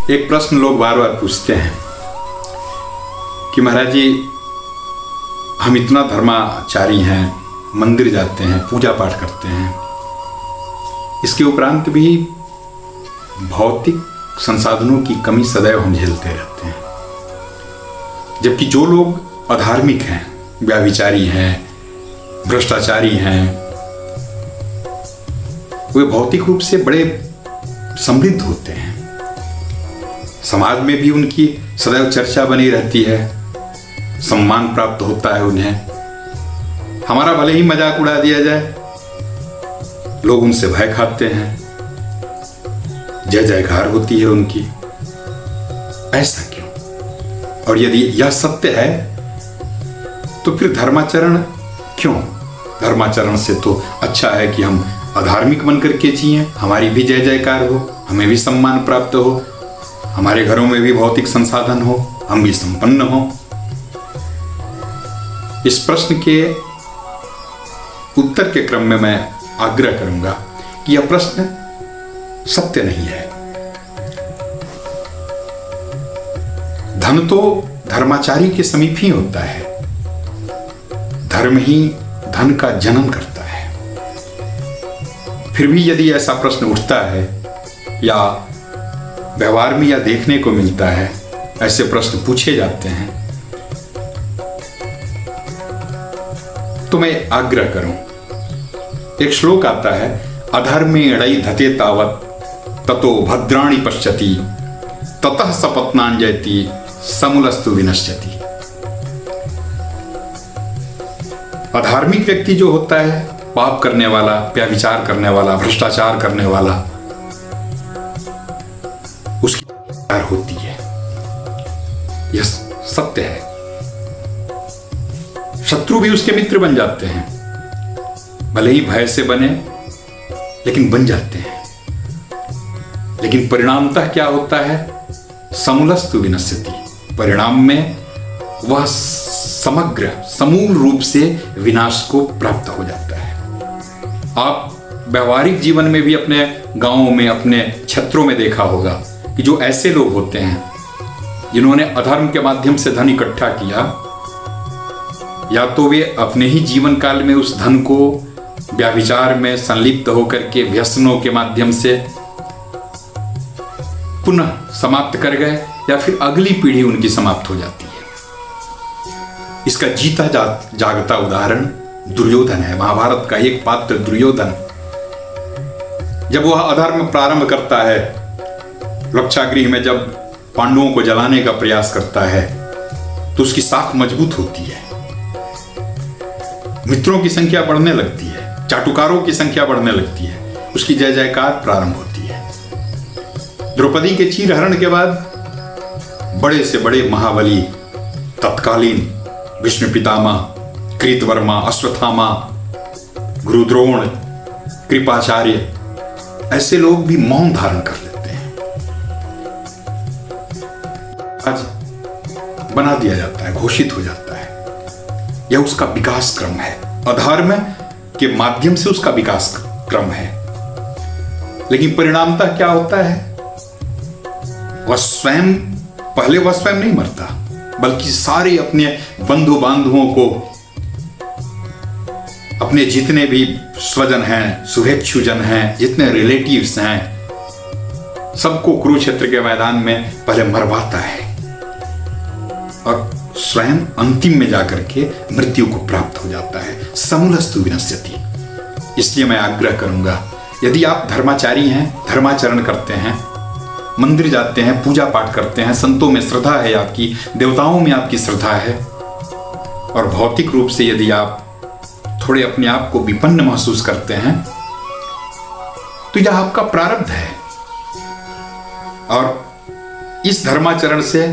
एक प्रश्न लोग बार बार पूछते हैं कि महाराज जी, हम इतना धर्माचारी हैं, मंदिर जाते हैं, पूजा पाठ करते हैं, इसके उपरांत भी भौतिक संसाधनों की कमी सदैव हम झेलते रहते हैं। जबकि जो लोग अधार्मिक हैं, व्यभिचारी हैं, भ्रष्टाचारी हैं, वे भौतिक रूप से बड़े समृद्ध होते हैं। समाज में भी उनकी सदैव चर्चा बनी रहती है, सम्मान प्राप्त होता है उन्हें। हमारा भले ही मजाक उड़ा दिया जाए, लोग उनसे भय खाते हैं, जय जयकार होती है उनकी। ऐसा क्यों? और यदि यह सत्य है तो फिर धर्माचरण क्यों? धर्माचरण से तो अच्छा है कि हम अधार्मिक बन करके जिए, हमारी भी जय जयकार हो, हमें भी सम्मान प्राप्त हो, हमारे घरों में भी भौतिक संसाधन हो, हम भी संपन्न हो। इस प्रश्न के उत्तर के क्रम में मैं आग्रह करूंगा कि यह प्रश्न सत्य नहीं है। धन तो धर्माचारी के समीप ही होता है, धर्म ही धन का जन्म करता है। फिर भी यदि ऐसा प्रश्न उठता है या व्यवहार में या देखने को मिलता है, ऐसे प्रश्न पूछे जाते हैं, तो मैं आग्रह करूं। एक श्लोक आता है, अधर्मेणै धते तावत् ततो भद्राणि पश्यति ततः सपत्नांजयति समूलस्तु विनश्यति। अधार्मिक व्यक्ति जो होता है, पाप करने वाला, व्यभिचार करने वाला, भ्रष्टाचार करने वाला, उसकी होती है, यह सत्य है। शत्रु भी उसके मित्र बन जाते हैं, भले ही भय से बने, लेकिन बन जाते हैं। लेकिन परिणामतः क्या होता है? समूलस्तु विनश्यति। परिणाम में वह समग्र समूल रूप से विनाश को प्राप्त हो जाता है। आप व्यवहारिक जीवन में भी अपने गांवों में, अपने क्षेत्रों में देखा होगा कि जो ऐसे लोग होते हैं जिन्होंने अधर्म के माध्यम से धन इकट्ठा किया, या तो वे अपने ही जीवन काल में उस धन को व्यभिचार में संलिप्त होकर के व्यसनों के माध्यम से पुनः समाप्त कर गए, या फिर अगली पीढ़ी उनकी समाप्त हो जाती है। इसका जीता जागता उदाहरण दुर्योधन है। महाभारत का एक पात्र दुर्योधन, जब वह अधर्म प्रारंभ करता है, रक्षागृह में जब पांडवों को जलाने का प्रयास करता है, तो उसकी साख मजबूत होती है, मित्रों की संख्या बढ़ने लगती है, चाटुकारों की संख्या बढ़ने लगती है, उसकी जय जयकार प्रारंभ होती है। द्रौपदी के चीरहरण के बाद बड़े से बड़े महाबली, तत्कालीन भीष्म पितामह, कृतवर्मा, अश्वत्थामा, गुरुद्रोण, कृपाचार्य, ऐसे लोग भी मौन धारण कर लेते हैं। आज बना दिया जाता है, घोषित हो जाता है, यह उसका विकास क्रम है। अधर्म के माध्यम से उसका विकास क्रम है। लेकिन परिणामतः क्या होता है? वह स्वयं नहीं मरता, बल्कि सारे अपने बंधु बांधवों को, अपने जितने भी स्वजन हैं, शुभेच्छुजन हैं, जितने रिलेटिव्स हैं, सबको कुरुक्षेत्र के मैदान में पहले मरवाता है और स्वयं अंतिम में जाकर के मृत्यु को प्राप्त हो जाता है। समूलस्तु विनश्यति। इसलिए मैं आग्रह करूंगा, यदि आप धर्माचारी हैं, धर्माचरण करते हैं, मंदिर जाते हैं, पूजा पाठ करते हैं, संतों में श्रद्धा है आपकी, देवताओं में आपकी श्रद्धा है, और भौतिक रूप से यदि आप थोड़े अपने आप को विपन्न महसूस करते हैं, तो यह आपका प्रारब्ध है। और इस धर्माचरण से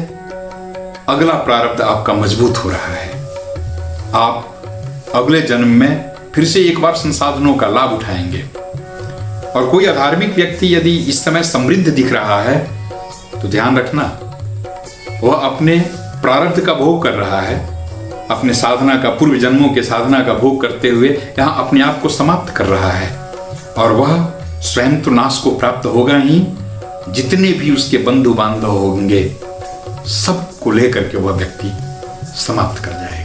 अगला प्रारब्ध आपका मजबूत हो रहा है। आप अगले जन्म में फिर से एक बार संसाधनों का लाभ उठाएंगे। और कोई अधार्मिक व्यक्ति यदि इस समय समृद्ध दिख रहा है, तो ध्यान रखना, वह अपने प्रारब्ध का भोग कर रहा है, अपने साधना का, पूर्व जन्मों के साधना का भोग करते हुए यहाँ अपने आप को समाप्त कर रहा है। और वह स्वयं तो नाश को प्राप्त होगा ही, जितने भी उसके बंधु बांधव होंगे सबको लेकर के वह व्यक्ति समाप्त कर जाएगा।